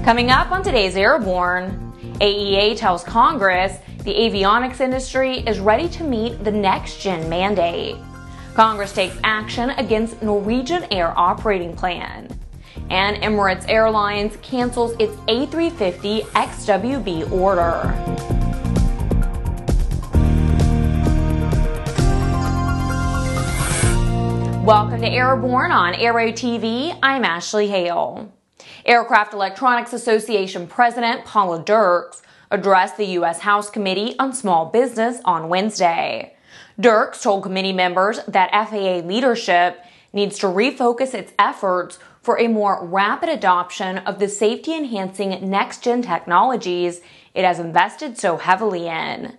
Coming up on today's Airborne, AEA tells Congress the avionics industry is ready to meet the NextGen mandate. Congress takes action against Norwegian Air operating plan. And Emirates Airlines cancels its A350 XWB order. Welcome to Airborne on Aero-TV. I'm Ashley Hale. Aircraft Electronics Association President Paula Derks addressed the U.S. House Committee on Small Business on Wednesday. Derks told committee members that FAA leadership needs to refocus its efforts for a more rapid adoption of the safety-enhancing next-gen technologies it has invested so heavily in.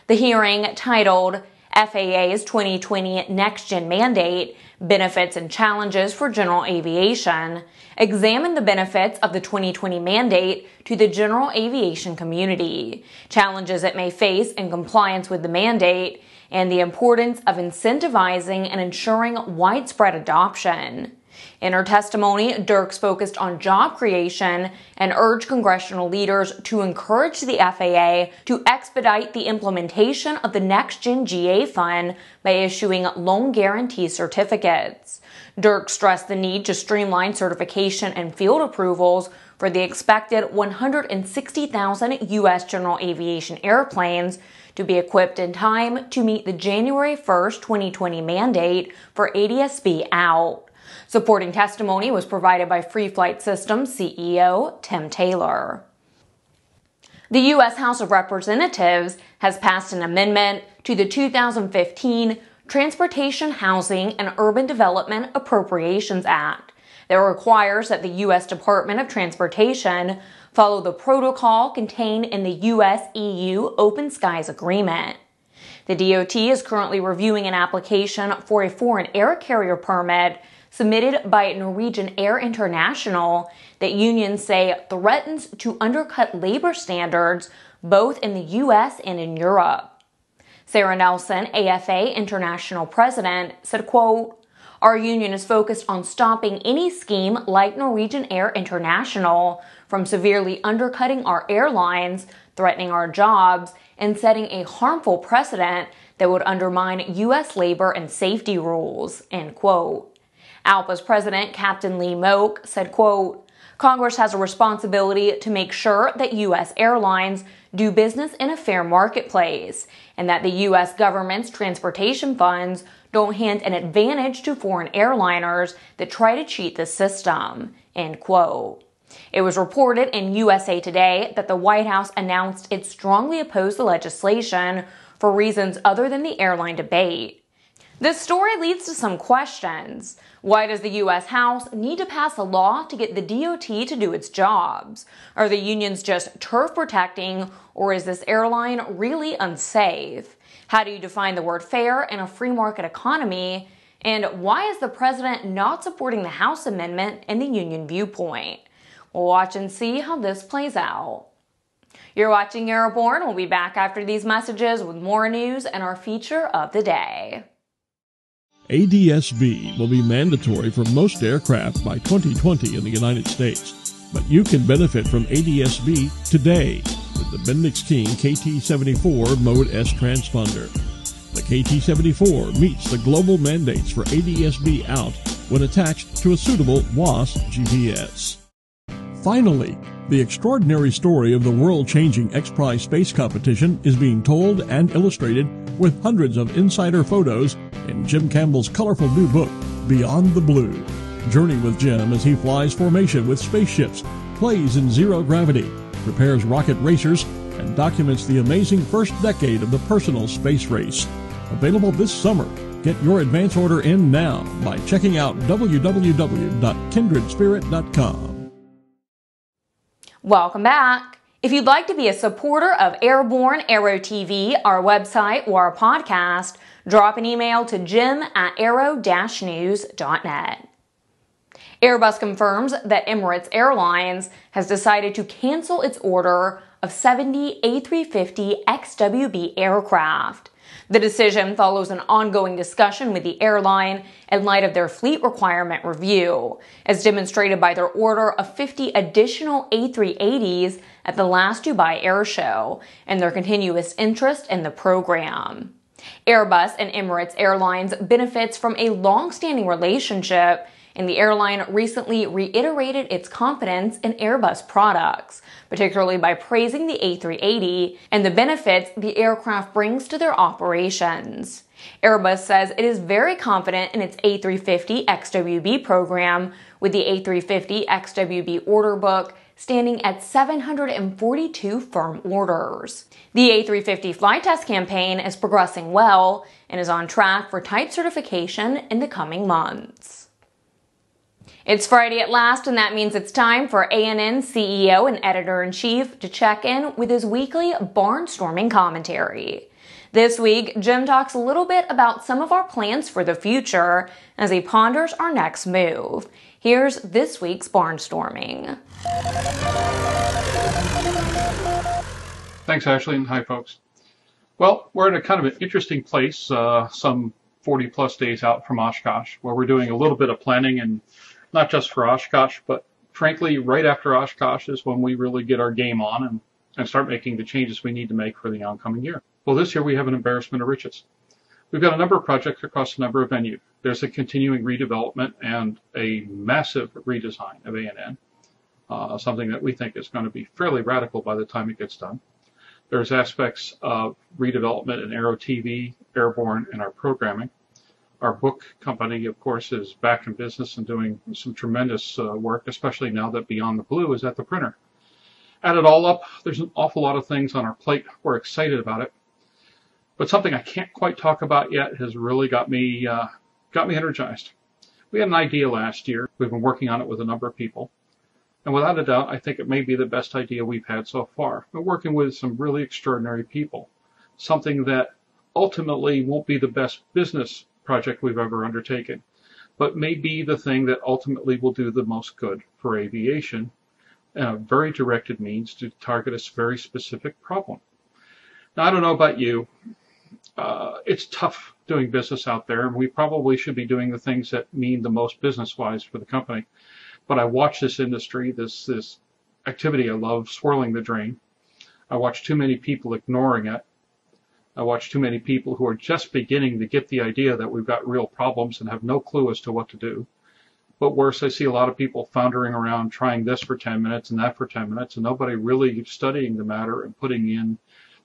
The hearing, titled FAA's 2020 Next-Gen Mandate, Benefits and Challenges for General Aviation, examined the benefits of the 2020 mandate to the general aviation community, challenges it may face in compliance with the mandate, and the importance of incentivizing and ensuring widespread adoption. In her testimony, Derks focused on job creation and urged congressional leaders to encourage the FAA to expedite the implementation of the NextGen GA Fund by issuing loan guarantee certificates. Derks stressed the need to streamline certification and field approvals for the expected 160,000 U.S. general aviation airplanes to be equipped in time to meet the January 1, 2020 mandate for ADS-B out. Supporting testimony was provided by Free Flight Systems CEO Tim Taylor. The U.S. House of Representatives has passed an amendment to the 2015 Transportation, Housing, and Urban Development Appropriations Act that requires that the U.S. Department of Transportation follow the protocol contained in the U.S. EU Open Skies Agreement. The DOT is currently reviewing an application for a foreign air carrier permit submitted by Norwegian Air International that unions say threatens to undercut labor standards both in the U.S. and in Europe. Sarah Nelson, AFA International President, said, quote, "Our union is focused on stopping any scheme like Norwegian Air International from severely undercutting our airlines, threatening our jobs, and setting a harmful precedent that would undermine U.S. labor and safety rules," end quote. ALPA's president, Captain Lee Moak, said, quote, "Congress has a responsibility to make sure that U.S. airlines do business in a fair marketplace and that the U.S. government's transportation funds don't hand an advantage to foreign airliners that try to cheat the system," end quote. It was reported in USA Today that the White House announced it strongly opposed the legislation for reasons other than the airline debate. This story leads to some questions. Why does the U.S. House need to pass a law to get the DOT to do its jobs? Are the unions just turf protecting, or is this airline really unsafe? How do you define the word fair in a free market economy? And why is the president not supporting the House amendment in the union viewpoint? We'll watch and see how this plays out. You're watching Airborne. We'll be back after these messages with more news and our feature of the day. ADS-B will be mandatory for most aircraft by 2020 in the United States, but you can benefit from ADS-B today with the Bendix King KT-74 Mode S transponder. The KT-74 meets the global mandates for ADS-B out when attached to a suitable WAAS GPS. Finally, the extraordinary story of the world-changing X-Prize space competition is being told and illustrated with hundreds of insider photos in Jim Campbell's colorful new book, Beyond the Blue. Journey with Jim as he flies formation with spaceships, plays in zero gravity, prepares rocket racers, and documents the amazing first decade of the personal space race. Available this summer. Get your advance order in now by checking out www.kindredspirit.com. Welcome back. If you'd like to be a supporter of Airborne, Aero-TV, our website, or our podcast, drop an email to jim@aero-news.net. Airbus confirms that Emirates Airlines has decided to cancel its order of 70 A350 XWB aircraft. The decision follows an ongoing discussion with the airline in light of their fleet requirement review, as demonstrated by their order of 50 additional A380s at the last Dubai Airshow and their continuous interest in the program. Airbus and Emirates Airlines benefits from a long-standing relationship, and the airline recently reiterated its confidence in Airbus products, particularly by praising the A380 and the benefits the aircraft brings to their operations. Airbus says it is very confident in its A350 XWB program, with the A350 XWB order book standing at 742 firm orders. The A350 flight test campaign is progressing well and is on track for type certification in the coming months. It's Friday at last, and that means it's time for ANN CEO and Editor-in-Chief to check in with his weekly Barnstorming commentary. This week, Jim talks a little bit about some of our plans for the future as he ponders our next move. Here's this week's Barnstorming. Thanks, Ashley, and hi, folks. Well, we're in a kind of an interesting place, some 40-plus days out from Oshkosh, where we're doing a little bit of planning, and not just for Oshkosh, but frankly, right after Oshkosh is when we really get our game on and start making the changes we need to make for the oncoming year. Well, this year we have an embarrassment of riches. We've got a number of projects across a number of venues. There's a continuing redevelopment and a massive redesign of ANN, something that we think is going to be fairly radical by the time it gets done. There's aspects of redevelopment in Aero-TV, Airborne, and our programming. Our book company, of course, is back in business and doing some tremendous work, especially now that Beyond the Blue is at the printer. Add it all up, there's an awful lot of things on our plate. We're excited about it. But something I can't quite talk about yet has really got me energized. We had an idea last year. We've been working on it with a number of people. And without a doubt, I think it may be the best idea we've had so far. We're working with some really extraordinary people. Something that ultimately won't be the best business project we've ever undertaken, but may be the thing that ultimately will do the most good for aviation in a very directed means to target a very specific problem. Now, I don't know about you. It's tough doing business out there, and we probably should be doing the things that mean the most business-wise for the company. But I watch this industry, this activity I love, swirling the drain. I watch too many people ignoring it. I watch too many people who are just beginning to get the idea that we've got real problems and have no clue as to what to do. But worse, I see a lot of people floundering around trying this for 10 minutes and that for 10 minutes, and nobody really studying the matter and putting in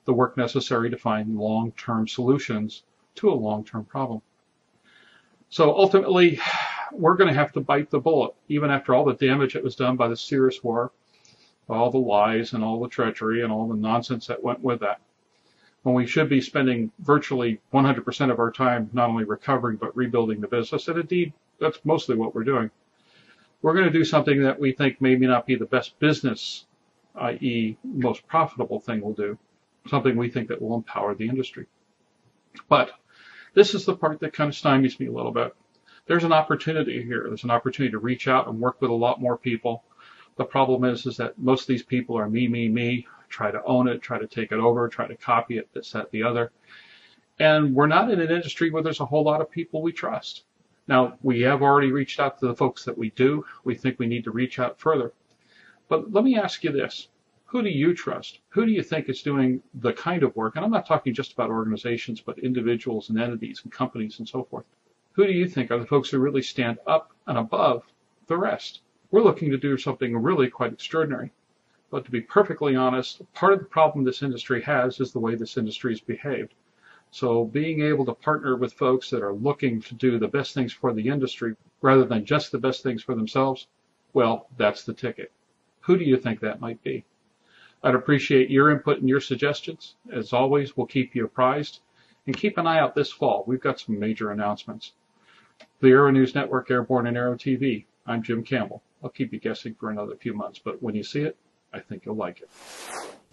the work necessary to find long-term solutions to a long-term problem. So ultimately, we're going to have to bite the bullet, even after all the damage that was done by the Syrian war, all the lies and all the treachery and all the nonsense that went with that. When we should be spending virtually 100% of our time not only recovering but rebuilding the business, and indeed that's mostly what we're doing. We're going to do something that we think maybe not be the best business, i.e. most profitable thing we'll do, something we think that will empower the industry. But this is the part that kind of stymies me a little bit. There's an opportunity here. There's an opportunity to reach out and work with a lot more people. The problem is that most of these people are me, try to own it, try to take it over, try to copy it, this, that, the other. And we're not in an industry where there's a whole lot of people we trust. Now, we have already reached out to the folks that we do. We think we need to reach out further. But let me ask you this. Who do you trust? Who do you think is doing the kind of work? And I'm not talking just about organizations, but individuals and entities and companies and so forth. Who do you think are the folks who really stand up and above the rest? We're looking to do something really quite extraordinary. But to be perfectly honest, part of the problem this industry has is the way this industry has behaved. So being able to partner with folks that are looking to do the best things for the industry rather than just the best things for themselves, well, that's the ticket. Who do you think that might be? I'd appreciate your input and your suggestions. As always, we'll keep you apprised. And keep an eye out this fall. We've got some major announcements. The Aero-News Network, Airborne, and Aero-TV. I'm Jim Campbell. I'll keep you guessing for another few months, but when you see it, I think you'll like it.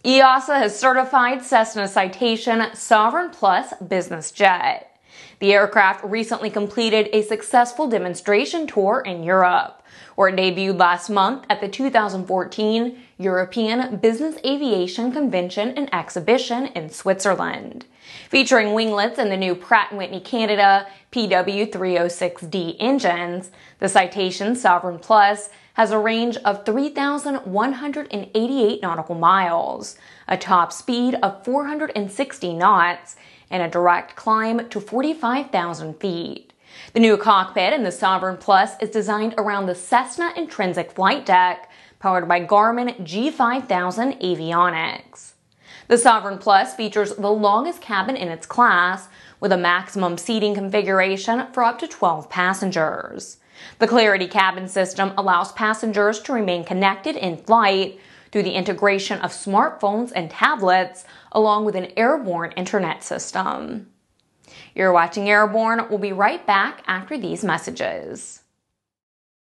EASA has certified Cessna Citation Sovereign Plus business jet. The aircraft recently completed a successful demonstration tour in Europe, where it debuted last month at the 2014 European Business Aviation Convention and Exhibition in Switzerland. Featuring winglets and the new Pratt & Whitney Canada PW306D engines, the Citation Sovereign Plus has a range of 3,188 nautical miles, a top speed of 460 knots, and a direct climb to 45,000 feet. The new cockpit in the Sovereign Plus is designed around the Cessna intrinsic flight deck, powered by Garmin G5000 avionics. The Sovereign Plus features the longest cabin in its class, with a maximum seating configuration for up to 12 passengers. The Clarity cabin system allows passengers to remain connected in flight through the integration of smartphones and tablets, along with an Airborne internet system. You're watching Airborne. We'll be right back after these messages.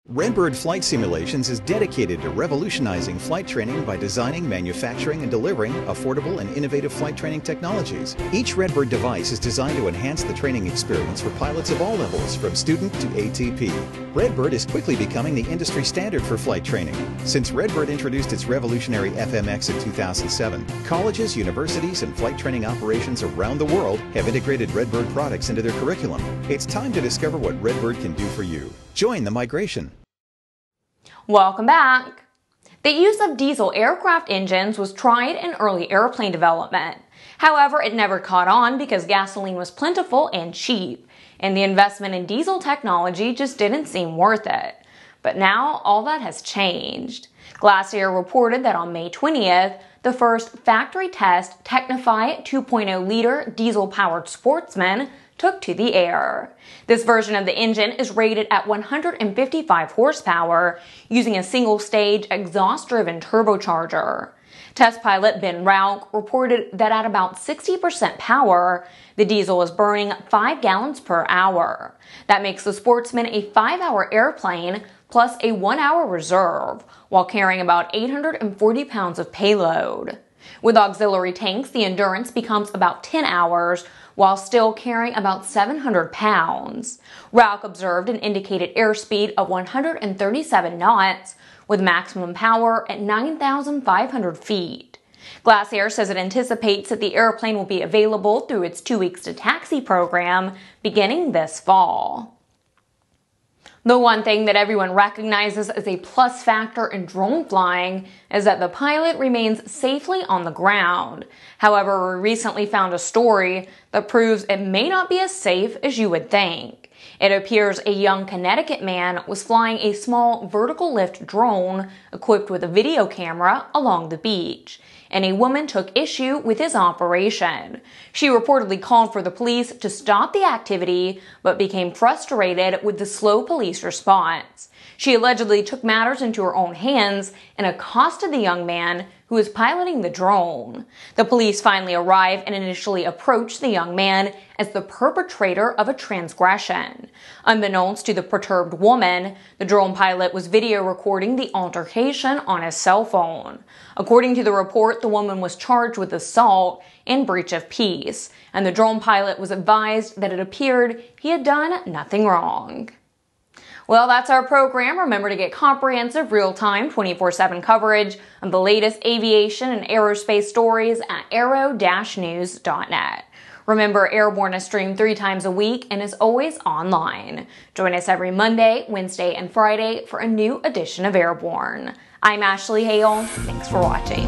Redbird Flight Simulations is dedicated to revolutionizing flight training by designing, manufacturing, and delivering affordable and innovative flight training technologies. Each Redbird device is designed to enhance the training experience for pilots of all levels, from student to ATP. Redbird is quickly becoming the industry standard for flight training. Since Redbird introduced its revolutionary FMX in 2007, colleges, universities, and flight training operations around the world have integrated Redbird products into their curriculum. It's time to discover what Redbird can do for you. Join the migration. Welcome back. The use of diesel aircraft engines was tried in early airplane development. However, it never caught on because gasoline was plentiful and cheap, and the investment in diesel technology just didn't seem worth it. But now all that has changed. Glasair reported that on May 20th, the first factory test Technify 2.0-liter diesel-powered Sportsman took to the air. This version of the engine is rated at 155 horsepower, using a single-stage exhaust-driven turbocharger. Test pilot Ben Rauch reported that at about 60% power, the diesel is burning 5 gallons per hour. That makes the Sportsman a 5-hour airplane plus a 1-hour reserve, while carrying about 840 pounds of payload. With auxiliary tanks, the endurance becomes about 10 hours, while still carrying about 700 pounds. Rauch observed an indicated airspeed of 137 knots, with maximum power at 9,500 feet. Glasair says it anticipates that the airplane will be available through its 2 weeks to taxi program beginning this fall. The one thing that everyone recognizes as a plus factor in drone flying is that the pilot remains safely on the ground. However, we recently found a story that proves it may not be as safe as you would think. It appears a young Connecticut man was flying a small vertical lift drone equipped with a video camera along the beach, and a woman took issue with his operation. She reportedly called for the police to stop the activity, but became frustrated with the slow police response. She allegedly took matters into her own hands and accosted the young man who was piloting the drone. The police finally arrive and initially approach the young man as the perpetrator of a transgression. Unbeknownst to the perturbed woman, the drone pilot was video recording the altercation on his cell phone. According to the report, the woman was charged with assault and breach of peace, and the drone pilot was advised that it appeared he had done nothing wrong. Well, that's our program. Remember to get comprehensive, real-time, 24/7 coverage of the latest aviation and aerospace stories at aero-news.net. Remember, Airborne is streamed 3 times a week and is always online. Join us every Monday, Wednesday, and Friday for a new edition of Airborne. I'm Ashley Hale. Thanks for watching.